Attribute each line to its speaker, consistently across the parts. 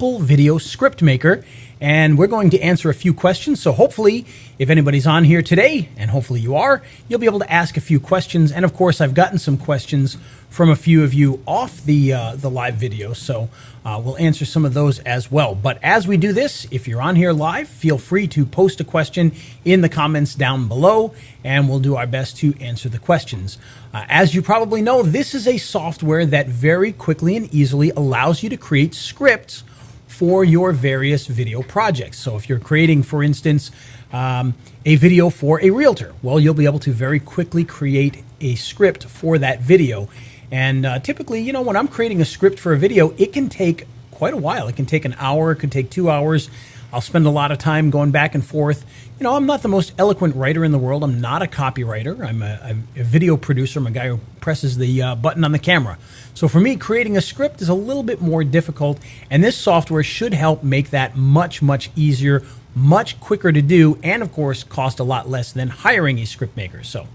Speaker 1: video script maker, and we're going to answer a few questions. So hopefully, if anybody's on here today, and hopefully you are, you'll be able to ask a few questions. And of course, I've gotten some questions from a few of you off the live video, so we'll answer some of those as well. But as we do this, if you're on here live, feel free to post a question in the comments down below, and we'll do our best to answer the questions. As you probably know, this is a software that very quickly and easily allows you to create scripts for your various video projects. So if you're creating, for instance, a video for a realtor, well, you'll be able to very quickly create a script for that video. And typically, you know, when I'm creating a script for a video, it can take quite a while. It can take an hour, it could take 2 hours. I'll spend a lot of time going back and forth. You know, I'm not the most eloquent writer in the world. I'm not a copywriter. I'm a video producer. I'm a guy who presses the button on the camera. So for me, creating a script is a little bit more difficult, and this software should help make that much, much easier, much quicker to do, and of course, cost a lot less than hiring a script maker. So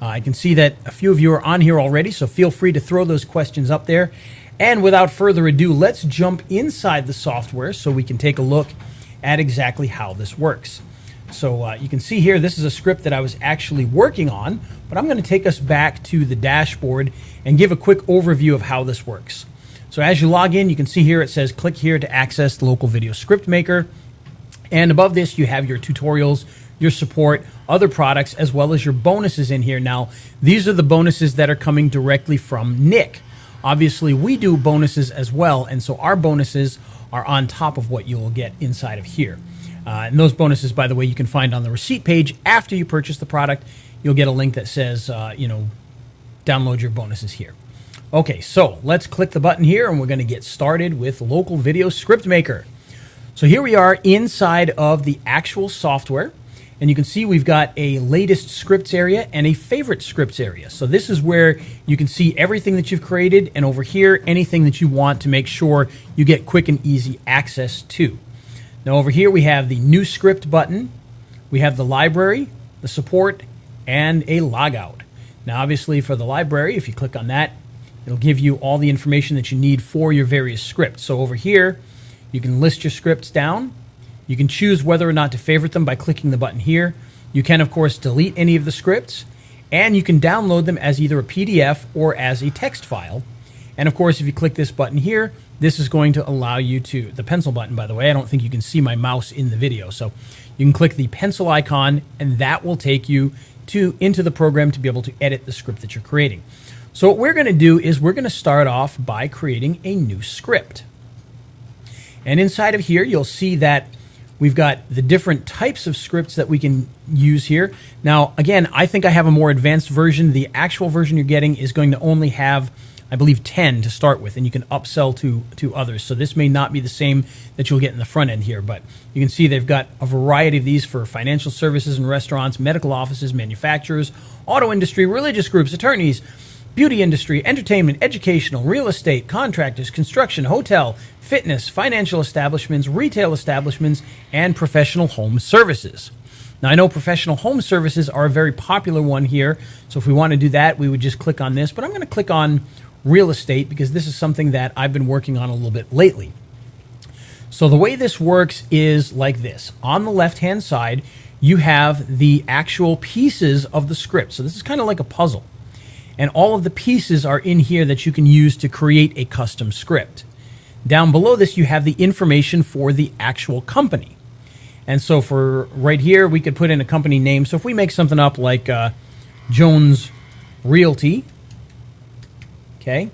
Speaker 1: I can see that a few of you are on here already, so feel free to throw those questions up there. And without further ado, let's jump inside the software so we can take a look at exactly how this works. So you can see here, this is a script that I was actually working on, but I'm going to take us back to the dashboard and give a quick overview of how this works. So as you log in, you can see here it says click here to access the local video script maker. And above this, you have your tutorials, your support, other products, as well as your bonuses in here. Now, these are the bonuses that are coming directly from Nick. Obviously, we do bonuses as well, and so our bonuses are on top of what you'll get inside of here. And those bonuses, by the way, you can find on the receipt page after you purchase the product. You'll get a link that says, download your bonuses here. Okay, so let's click the button here, and we're going to get started with Local Video Script Maker. So here we are inside of the actual software, and you can see we've got a latest scripts area and a favorite scripts area. So this is where you can see everything that you've created, and over here, anything that you want to make sure you get quick and easy access to. Now over here we have the new script button, we have the library, the support, and a logout. Now obviously for the library, if you click on that, it'll give you all the information that you need for your various scripts. So over here, you can list your scripts down. You can choose whether or not to favorite them by clicking the button here. You can, of course, delete any of the scripts, and you can download them as either a PDF or as a text file. And of course, if you click this button here, this is going to allow you to, the pencil button, by the way, I don't think you can see my mouse in the video. So you can click the pencil icon, and that will take you into the program to be able to edit the script that you're creating. So what we're going to do is we're going to start off by creating a new script. And inside of here, you'll see that we've got the different types of scripts that we can use here. Now, again, I think I have a more advanced version. The actual version you're getting is going to only have, I believe, 10 to start with, and you can upsell to others. So this may not be the same that you'll get in the front end here, but you can see they've got a variety of these for financial services and restaurants, medical offices, manufacturers, auto industry, religious groups, attorneys, beauty industry, entertainment, educational, real estate, contractors, construction, hotel, fitness, financial establishments, retail establishments, and professional home services. Now, I know professional home services are a very popular one here, so if we want to do that, we would just click on this, but I'm going to click on real estate because this is something that I've been working on a little bit lately. So the way this works is like this. On the left-hand side, you have the actual pieces of the script. So this is kind of like a puzzle. And all of the pieces are in here that you can use to create a custom script. Down below this, you have the information for the actual company. And so for right here, we could put in a company name. So if we make something up like Jones Realty, okay,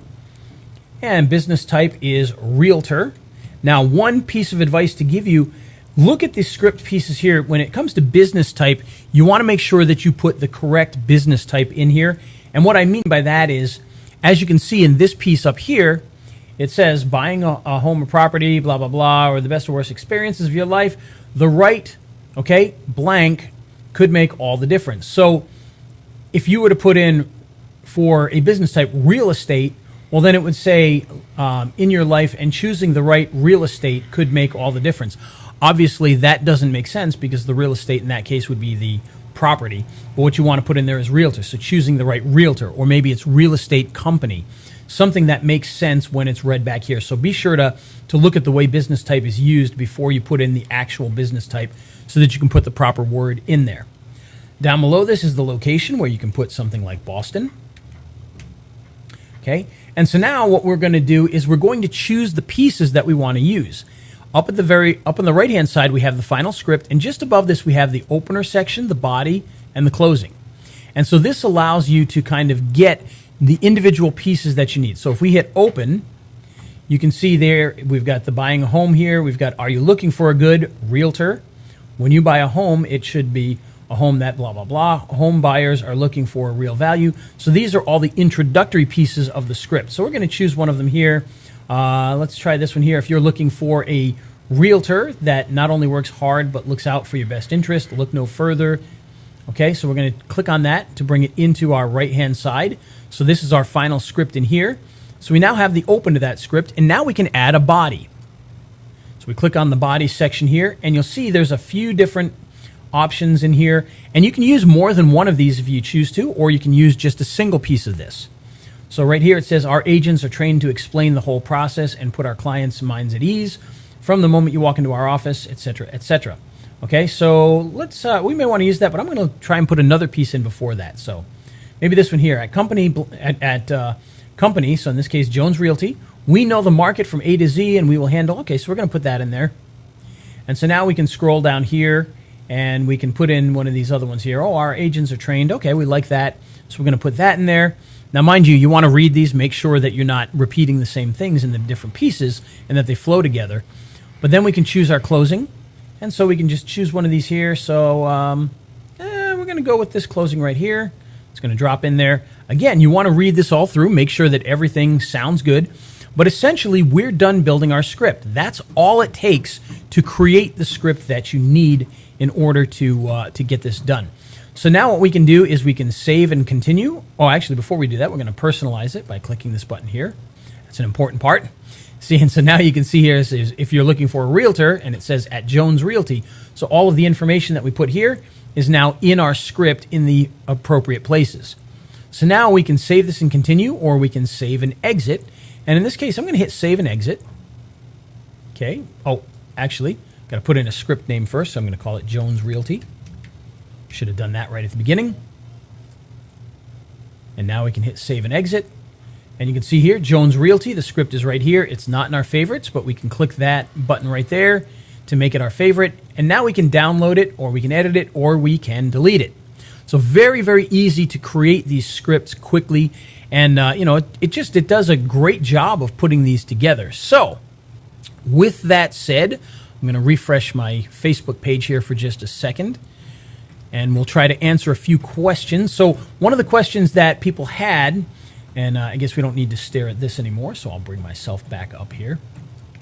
Speaker 1: and business type is realtor. Now, one piece of advice to give you, look at the script pieces here. When it comes to business type, you want to make sure that you put the correct business type in here. And what I mean by that is, as you can see in this piece up here, it says buying a home or property, blah, blah, blah, or the best or worst experiences of your life. The right, okay, blank could make all the difference. So if you were to put in for a business type real estate, well, then it would say in your life, and choosing the right real estate could make all the difference. Obviously, that doesn't make sense because the real estate in that case would be the property. But what you want to put in there is realtor. So choosing the right realtor, or maybe it's real estate company. something that makes sense when it's read back here. So be sure to look at the way business type is used before you put in the actual business type so that you can put the proper word in there. Down below this is the location where you can put something like Boston. Okay, and so now what we're going to do is we're going to choose the pieces that we want to use. Up on the right hand side we have the final script, and just above this we have the opener section, the body, and the closing. And so this allows you to kind of get the individual pieces that you need. So if we hit open, you can see there we've got the buying a home here. We've got, are you looking for a good realtor? When you buy a home, it should be a home that blah, blah, blah. Home buyers are looking for a real value. So these are all the introductory pieces of the script. So we're going to choose one of them here. Let's try this one here. If you're looking for a realtor that not only works hard but looks out for your best interest, look no further. Okay, so we're going to click on that to bring it into our right-hand side. So this is our final script in here. So we now have the open to that script, and now we can add a body. So we click on the body section here, and you'll see there's a few different options in here, and you can use more than one of these if you choose to, or you can use just a single piece of this. So right here it says our agents are trained to explain the whole process and put our clients' minds at ease from the moment you walk into our office, etc., etc. Okay, so let's we may want to use that, but I'm going to try and put another piece in before that. So maybe this one here at company, company. So in this case, Jones Realty. We know the market from A to Z, and we will handle. Okay, so we're going to put that in there, and so now we can scroll down here. And we can put in one of these other ones here. Oh, our agents are trained. Okay, we like that. So we're going to put that in there. Now, mind you, you want to read these. Make sure that you're not repeating the same things in the different pieces and that they flow together. But then we can choose our closing. And so we can just choose one of these here. So we're going to go with this closing right here. It's going to drop in there. Again, you want to read this all through. Make sure that everything sounds good. But essentially, we're done building our script. That's all it takes to create the script that you need in order to get this done. So now what we can do is we can save and continue. Oh, actually, before we do that, we're going to personalize it by clicking this button here. That's an important part. See, and so now you can see here is if you're looking for a realtor, and it says at Jones Realty. So all of the information that we put here is now in our script in the appropriate places. So now we can save this and continue, or we can save and exit. And in this case, I'm going to hit save and exit. Okay. Oh, actually, got to put in a script name first, so I'm going to call it Jones Realty. Should have done that right at the beginning. And now we can hit save and exit. And you can see here, Jones Realty, the script is right here. It's not in our favorites, but we can click that button right there to make it our favorite. And now we can download it, or we can edit it, or we can delete it. So very, very easy to create these scripts quickly. And, it does a great job of putting these together. So with that said, I'm going to refresh my Facebook page here for just a second, and we'll try to answer a few questions. So one of the questions that people had, and I guess we don't need to stare at this anymore, so I'll bring myself back up here,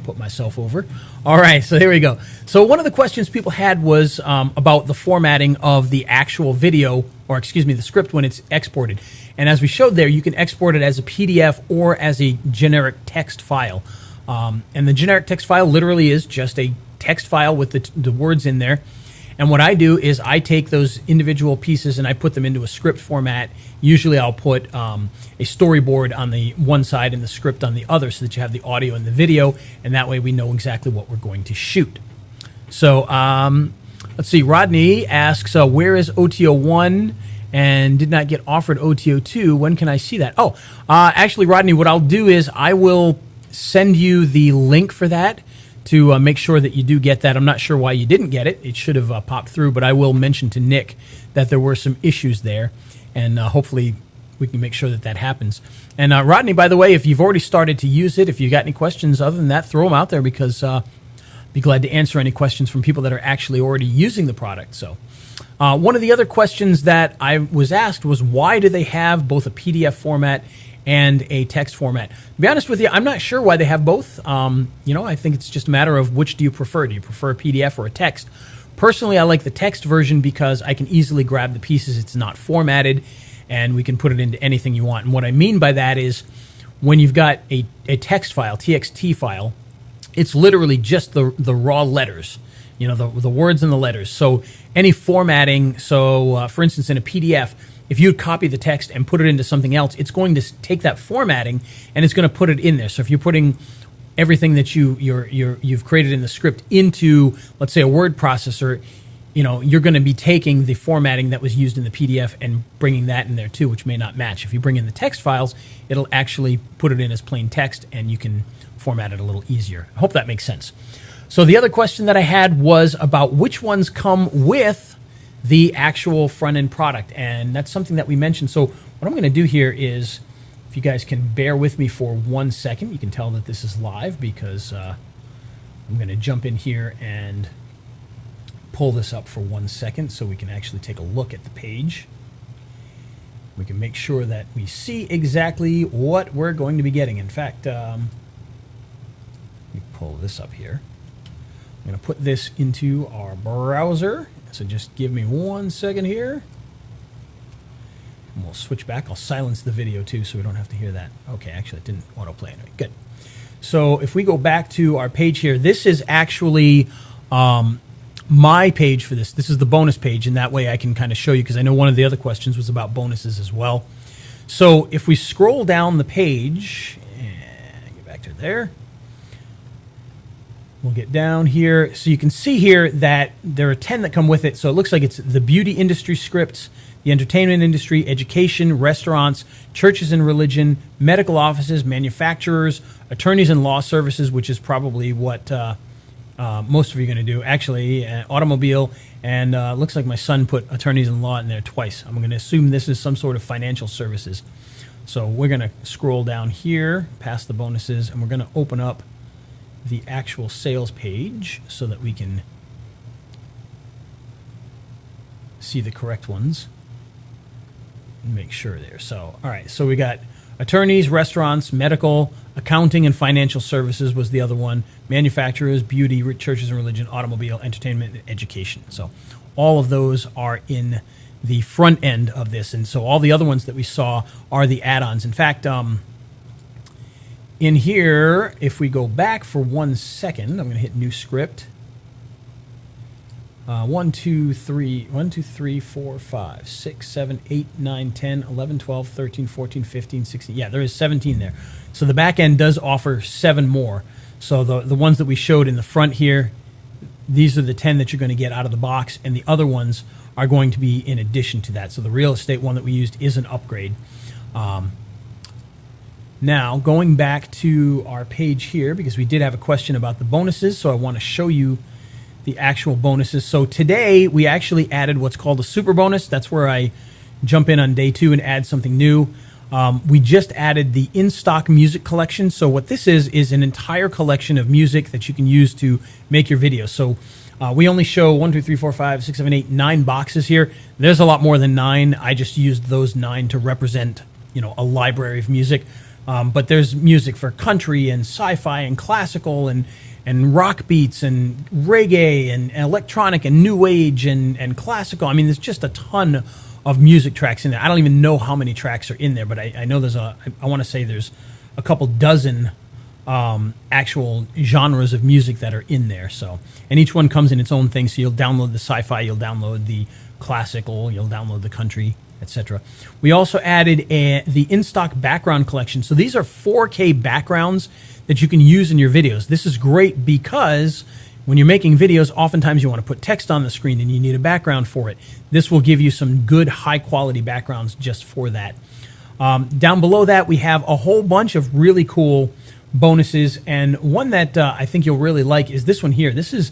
Speaker 1: put myself over. All right, so here we go. So one of the questions people had was about the formatting of the actual video, or excuse me, the script when it's exported. And as we showed there, you can export it as a PDF or as a generic text file. And the generic text file literally is just a text file with the words in there. And what I do is I take those individual pieces and I put them into a script format. Usually I'll put a storyboard on the one side and the script on the other so that you have the audio and the video, and that way we know exactly what we're going to shoot. So let's see. Rodney asks, where is OTO 1 and did not get offered OTO 2? When can I see that? Oh, actually, Rodney, what I'll do is I will send you the link for that to make sure that you do get that. I'm not sure why you didn't get it. It should have popped through, but I will mention to Nick that there were some issues there, and hopefully we can make sure that that happens. And Rodney, by the way, if you've already started to use it, if you got any questions other than that, throw them out there, because be glad to answer any questions from people that are actually already using the product. So one of the other questions that I was asked was, why do they have both a PDF format and a text format? To be honest with you, I'm not sure why they have both. I think it's just a matter of which do you prefer. Do you prefer a PDF or a text? Personally, I like the text version because I can easily grab the pieces. It's not formatted, and we can put it into anything you want. And what I mean by that is when you've got a text file, TXT file, it's literally just the raw letters, the words and the letters. So any formatting, for instance, in a PDF, if you copy the text and put it into something else, it's going to take that formatting and it's going to put it in there. So if you're putting everything that you've created in the script into, let's say, a word processor, you're going to be taking the formatting that was used in the PDF and bringing that in there too, which may not match. If you bring in the text files, it'll actually put it in as plain text and you can format it a little easier. I hope that makes sense. So the other question that I had was about which ones come with the actual front-end product, and that's something that we mentioned. So what I'm going to do here is, if you guys can bear with me for 1 second, you can tell that this is live because I'm going to jump in here and pull this up for 1 second so we can actually take a look at the page. We can make sure that we see exactly what we're going to be getting. In fact, let me pull this up here. I'm going to put this into our browser. So just give me 1 second here. And we'll switch back. I'll silence the video too so we don't have to hear that. Okay, actually it didn't autoplay anyway. Good. So if we go back to our page here, this is actually my page for this. This is the bonus page, and that way I can kind of show you, because I know one of the other questions was about bonuses as well. So if we scroll down the page and get back to there, we'll get down here. So you can see here that there are 10 that come with it. So it looks like it's the beauty industry scripts, the entertainment industry, education, restaurants, churches and religion, medical offices, manufacturers, attorneys and law services, which is probably what most of you are going to do. Actually, automobile, and looks like my son put attorneys and law in there twice. I'm going to assume this is some sort of financial services. So we're going to scroll down here past the bonuses, and we're going to open up the actual sales page so that we can see the correct ones and make sure there. So, all right, so we got attorneys, restaurants, medical, accounting, and financial services was the other one. Manufacturers, beauty, churches and religion, automobile, entertainment, and education. So all of those are in the front end of this. And so all the other ones that we saw are the add-ons. In fact, in here, if we go back for 1 second, I'm going to hit new script. 1, 2, 3, 4, 5, 6, 7, 8, 9, 10, 11, 12, 13, 14, 15, 16. Yeah, there is 17 there. So the back end does offer 7 more. So the ones that we showed in the front here, these are the 10 that you're going to get out of the box, and the other ones are going to be in addition to that. So the real estate one that we used is an upgrade. Now, going back to our page here, because we did have a question about the bonuses, so I want to show you the actual bonuses. So today, we actually added what's called a super bonus. That's where I jump in on day 2 and add something new. We just added the in-stock music collection. So what this is an entire collection of music that you can use to make your videos. So we only show 1, 2, 3, 4, 5, 6, 7, 8, 9 boxes here. There's a lot more than 9. I just used those 9 to represent, a library of music. But there's music for country and sci-fi and classical and rock beats and reggae and electronic and new age and classical. I mean, there's just a ton of music tracks in there. I don't even know how many tracks are in there, but I know I want to say there's a couple dozen actual genres of music that are in there. So, and each one comes in its own thing. So you'll download the sci-fi, you'll download the classical, you'll download the country, etc. We also added the in-stock background collection. So these are 4K backgrounds that you can use in your videos. This is great because when you're making videos, oftentimes you want to put text on the screen and you need a background for it. This will give you some good high-quality backgrounds just for that. Down below that, we have a whole bunch of really cool bonuses, and one that I think you'll really like is this one here. This is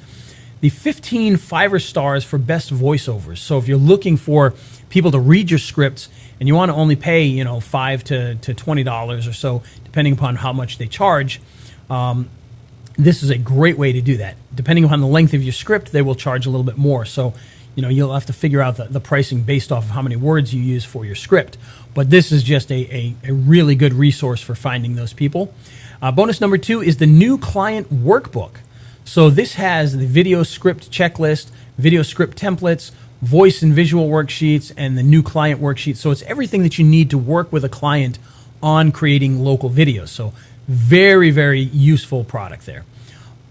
Speaker 1: the 15 5 stars for best voiceovers. So if you're looking for people to read your scripts and you want to only pay, $5 to $20 or so, depending upon how much they charge, this is a great way to do that. Depending upon the length of your script, they will charge a little bit more. So, you'll have to figure out the pricing based off of how many words you use for your script. But this is just a really good resource for finding those people. Bonus number 2 is the new client workbook. So this has the video script checklist, video script templates, voice and visual worksheets, and the new client worksheet. So it's everything that you need to work with a client on creating local videos. So very, very useful product there.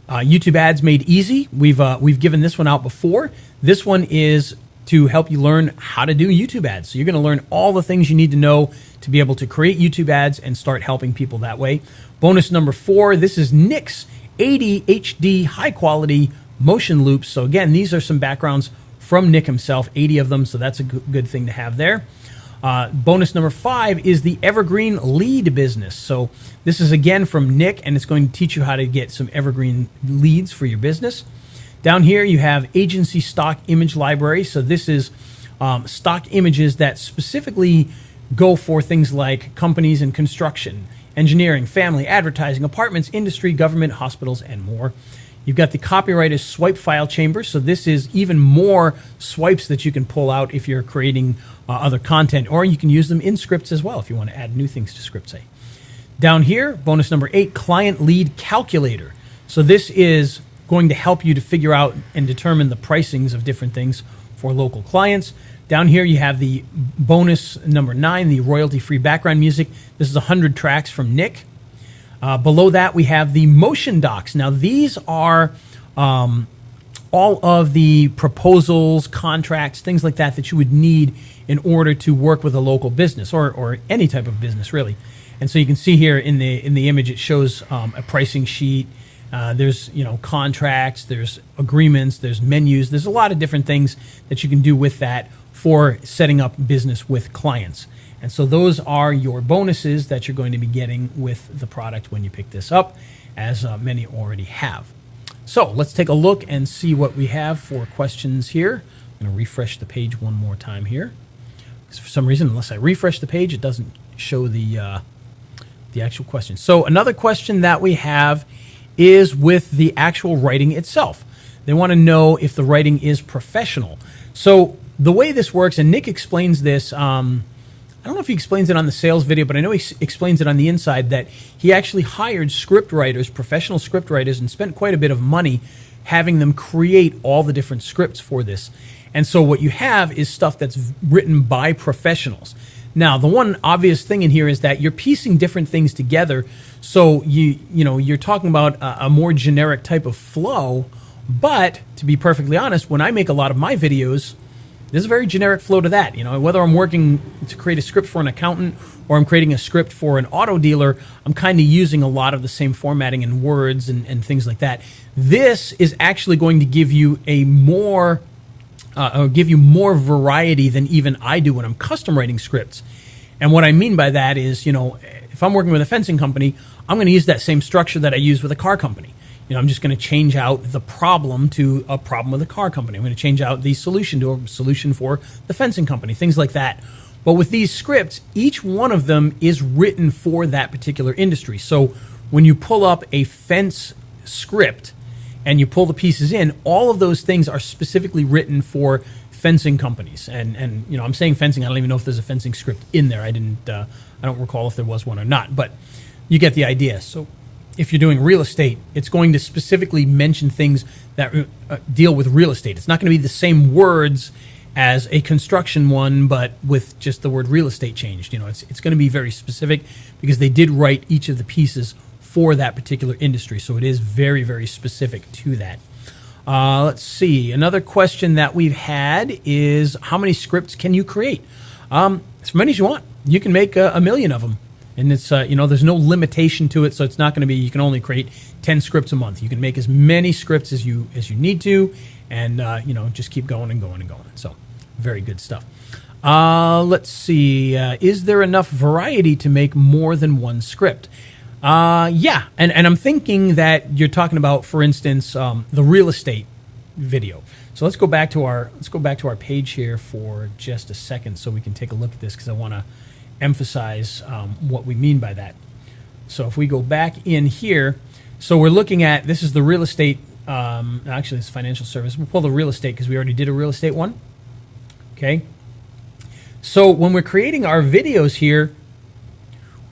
Speaker 1: YouTube ads made easy. We've given this one out before. This one is to help you learn how to do YouTube ads. So you're going to learn all the things you need to know to be able to create YouTube ads and start helping people that way. Bonus number 4, this is Nick's 80 HD high quality motion loops. So again, these are some backgrounds from Nick himself, 80 of them. So that's a good thing to have there. Bonus number 5 is the evergreen lead business. So this is again from Nick, and it's going to teach you how to get some evergreen leads for your business. Down here you have agency stock image library. So this is stock images that specifically go for things like companies in construction, engineering, family, advertising, apartments, industry, government, hospitals, and more. You've got the copywriter's swipe file chamber. So this is even more swipes that you can pull out if you're creating other content, or you can use them in scripts as well if you want to add new things to scripts. Say. Down here, bonus number 8, client lead calculator. So this is going to help you to figure out and determine the pricings of different things for local clients. Down here you have the bonus number 9, the royalty-free background music. This is 100 tracks from Nick. Below that we have the motion docs. Now these are all of the proposals, contracts, things like that that you would need in order to work with a local business or any type of business really. And so you can see here in the image it shows a pricing sheet. There's contracts, there's agreements, there's menus. There's a lot of different things that you can do with that for setting up business with clients. And so those are your bonuses that you're going to be getting with the product when you pick this up, as many already have. So let's take a look and see what we have for questions here. I'm going to refresh the page one more time here. Because for some reason, unless I refresh the page, it doesn't show the actual question. So another question that we have is with the actual writing itself. They want to know if the writing is professional. So the way this works, and Nick explains this, I don't know if he explains it on the sales video, but I know he explains it on the inside, that he actually hired script writers, professional script writers, and spent quite a bit of money having them create all the different scripts for this. And so what you have is stuff that's written by professionals. Now, the one obvious thing in here is that you're piecing different things together. So you're talking about a more generic type of flow. But to be perfectly honest, when I make a lot of my videos, there's a very generic flow to that. Whether I'm working to create a script for an accountant or I'm creating a script for an auto dealer, I'm kind of using a lot of the same formatting and words and things like that. This is actually going to give you more variety than even I do when I'm custom writing scripts. And what I mean by that is, if I'm working with a fencing company, I'm going to use that same structure that I use with a car company. I'm just going to change out the problem to a problem with a car company. I'm going to change out the solution to a solution for the fencing company, things like that. But with these scripts, each one of them is written for that particular industry. So when you pull up a fence script and you pull the pieces in, all of those things are specifically written for fencing companies. And I'm saying fencing. I don't even know if there's a fencing script in there. I don't recall if there was one or not. But you get the idea. So if you're doing real estate, it's going to specifically mention things that deal with real estate. It's not going to be the same words as a construction one, but with just the word real estate changed. It's going to be very specific because they did write each of the pieces for that particular industry. So it is very, very specific to that. Let's see. Another question that we've had is, how many scripts can you create? As many as you want. You can make a million of them. And it's, there's no limitation to it, so it's not going to be, you can only create 10 scripts a month. You can make as many scripts as you need to, and, just keep going and going and going. So, very good stuff. Let's see. Is there enough variety to make more than one script? Yeah, and I'm thinking that you're talking about, for instance, the real estate video. So let's go back to our page here for just a second so we can take a look at this, because I want to emphasize what we mean by that. So if we go back in here, so we're looking at, this is the real estate, actually it's financial service. We'll pull the real estate because we already did a real estate one. Okay. So when we're creating our videos here,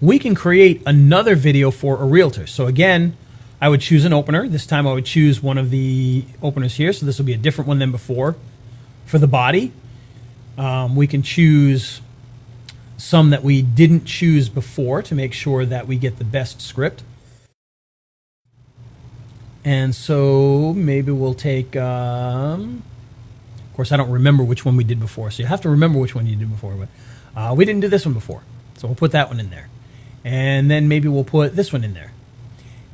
Speaker 1: we can create another video for a realtor. So again, I would choose an opener. This time I would choose one of the openers here. So this will be a different one than before. For the body, we can choose some that we didn't choose before to make sure that we get the best script. And so maybe we'll take Of course, I don't remember which one we did before, so you have to remember which one you did before. But we didn't do this one before, so we'll put that one in there. And then maybe we'll put this one in there.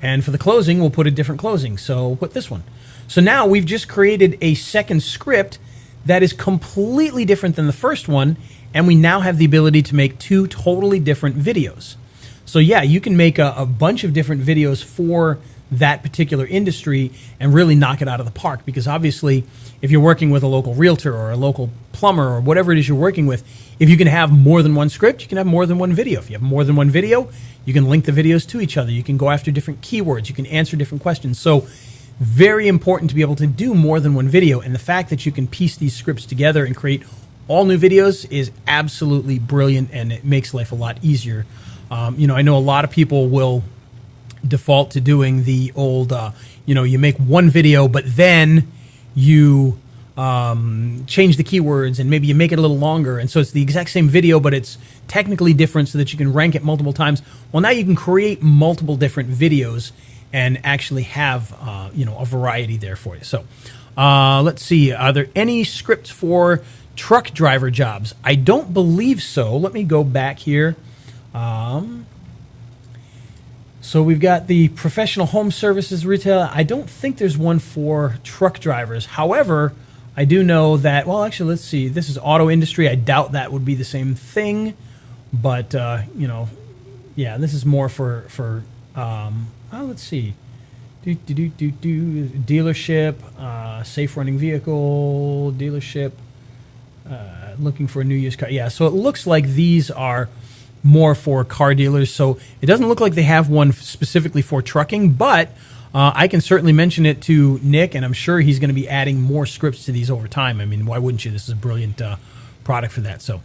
Speaker 1: And for the closing, we'll put a different closing, so we'll put this one. So now we've just created a second script that is completely different than the first one, and we now have the ability to make two totally different videos. So yeah, you can make a bunch of different videos for that particular industry and really knock it out of the park, because obviously if you're working with a local realtor or a local plumber or whatever it is you're working with, if you can have more than one script, you can have more than one video. If you have more than one video, you can link the videos to each other. You can go after different keywords. You can answer different questions. So very important to be able to do more than one video, and the fact that you can piece these scripts together and create all new videos is absolutely brilliant, and it makes life a lot easier. I know a lot of people will default to doing the old, you make one video, but then you change the keywords and maybe you make it a little longer. And so it's the exact same video, but it's technically different so that you can rank it multiple times. Well, now you can create multiple different videos and actually have, a variety there for you. So let's see. Are there any scripts for truck driver jobs? I don't believe so. Let me go back here. So we've got the professional home services retail. I don't think there's one for truck drivers. However, I do know that, well, actually, let's see. This is auto industry. I doubt that would be the same thing. But, yeah, this is more for let's see. Dealership, safe running vehicle, dealership, looking for a new used car. Yeah, so it looks like these are more for car dealers. So it doesn't look like they have one specifically for trucking, but I can certainly mention it to Nick, and I'm sure he's going to be adding more scripts to these over time. I mean, why wouldn't you? This is a brilliant product for that. So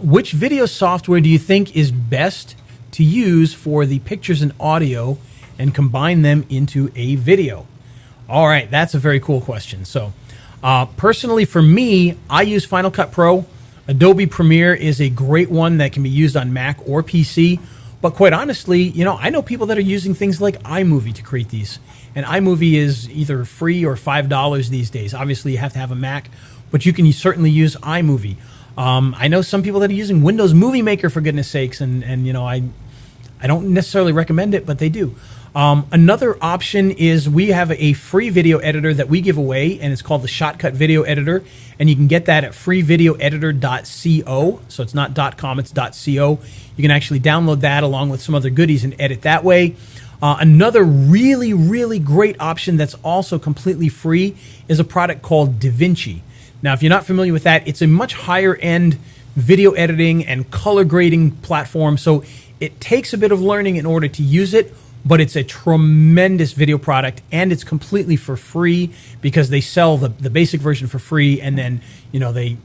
Speaker 1: which video software do you think is best to use for the pictures and audio and combine them into a video? All right, that's a very cool question. So personally for me, I use Final Cut Pro. Adobe Premiere is a great one that can be used on Mac or PC. But quite honestly, I know people that are using things like iMovie to create these. And iMovie is either free or $5 these days. Obviously, you have to have a Mac, but you can certainly use iMovie. I know some people that are using Windows Movie Maker, for goodness sakes, and I don't necessarily recommend it, but they do. Another option is we have a free video editor that we give away, and it's called the Shotcut Video Editor, and you can get that at freevideoeditor.co. So it's not .com, it's .co. You can actually download that along with some other goodies and edit that way. Another really, really great option that's also completely free is a product called Davinci. Now, if you're not familiar with that, it's a much higher end video editing and color grading platform. So it takes a bit of learning in order to use it, but it's a tremendous video product, and it's completely for free because they sell the basic version for free, and then they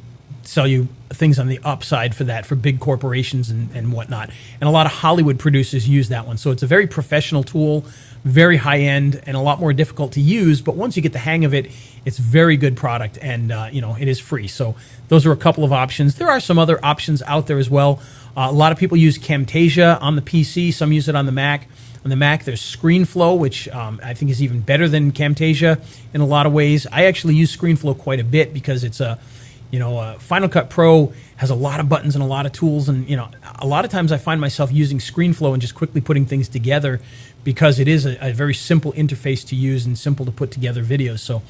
Speaker 1: sell you things on the upside for that for big corporations and whatnot. And a lot of Hollywood producers use that one. So it's a very professional tool, very high end, and a lot more difficult to use. But once you get the hang of it, it's a very good product, and it is free. So those are a couple of options. There are some other options out there as well. A lot of people use Camtasia on the PC. Some use it on the Mac. On the Mac, there's ScreenFlow, which I think is even better than Camtasia in a lot of ways. I actually use ScreenFlow quite a bit because it's Final Cut Pro has a lot of buttons and a lot of tools, and a lot of times I find myself using ScreenFlow and just quickly putting things together because it is a very simple interface to use and simple to put together videos. So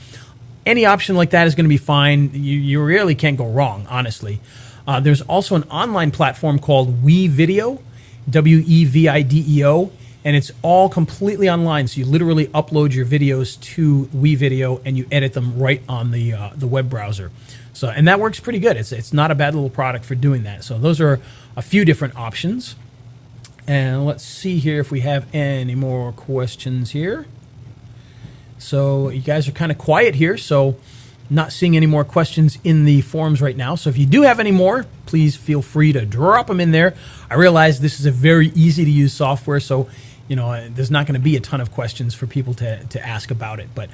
Speaker 1: any option like that is going to be fine. You really can't go wrong, honestly. There's also an online platform called WeVideo, WeVideo, and it's all completely online. So you literally upload your videos to WeVideo and you edit them right on the web browser. So, and that works pretty good. It's not a bad little product for doing that. So those are a few different options. And let's see here if we have any more questions here. So you guys are kind of quiet here, so not seeing any more questions in the forums right now. So if you do have any more, please feel free to drop them in there. I realize this is a very easy to use software, so there's not going to be a ton of questions for people to ask about it. But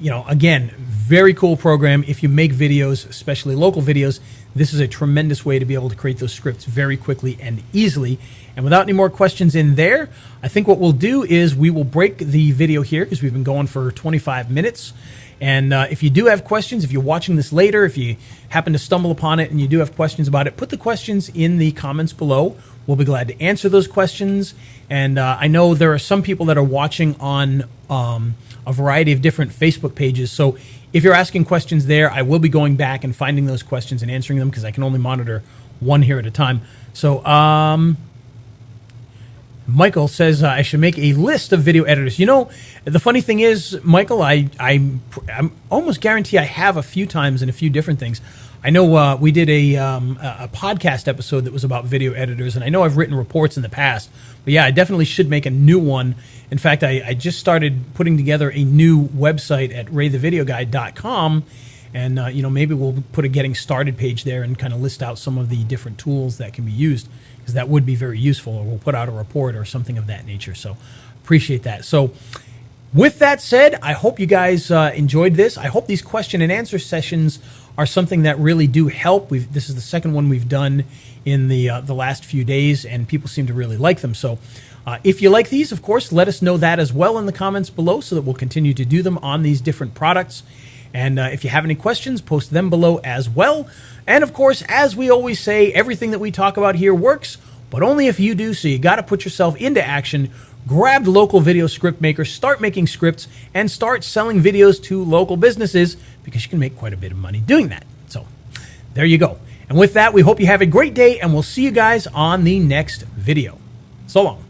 Speaker 1: again, very cool program. If you make videos, especially local videos, this is a tremendous way to be able to create those scripts very quickly and easily. And without any more questions in there, I think what we'll do is we will break the video here because we've been going for 25 minutes. And if you do have questions, if you're watching this later, if you happen to stumble upon it and you do have questions about it, put the questions in the comments below. We'll be glad to answer those questions. And I know there are some people that are watching on a variety of different Facebook pages. So if you're asking questions there, I will be going back and finding those questions and answering them because I can only monitor one here at a time. So Michael says I should make a list of video editors. The funny thing is, Michael, I'm almost guarantee I have a few times in a few different things. I know we did a podcast episode that was about video editors, and I know I've written reports in the past. But yeah, I definitely should make a new one. In fact, I just started putting together a new website at raythevideoguy.com, and maybe we'll put a getting started page there and kind of list out some of the different tools that can be used, because that would be very useful. Or we'll put out a report or something of that nature. So appreciate that. So with that said, I hope you guys enjoyed this. I hope these question and answer sessions are something that really do help. This is the second one we've done in the last few days, and people seem to really like them. So if you like these, of course, let us know that as well in the comments below so that we'll continue to do them on these different products. And if you have any questions, post them below as well. And of course, as we always say, everything that we talk about here works, but only if you do. So you got to put yourself into action. Grab the local video script maker, start making scripts, and start selling videos to local businesses, because you can make quite a bit of money doing that. So there you go. And with that, we hope you have a great day, and we'll see you guys on the next video. So long.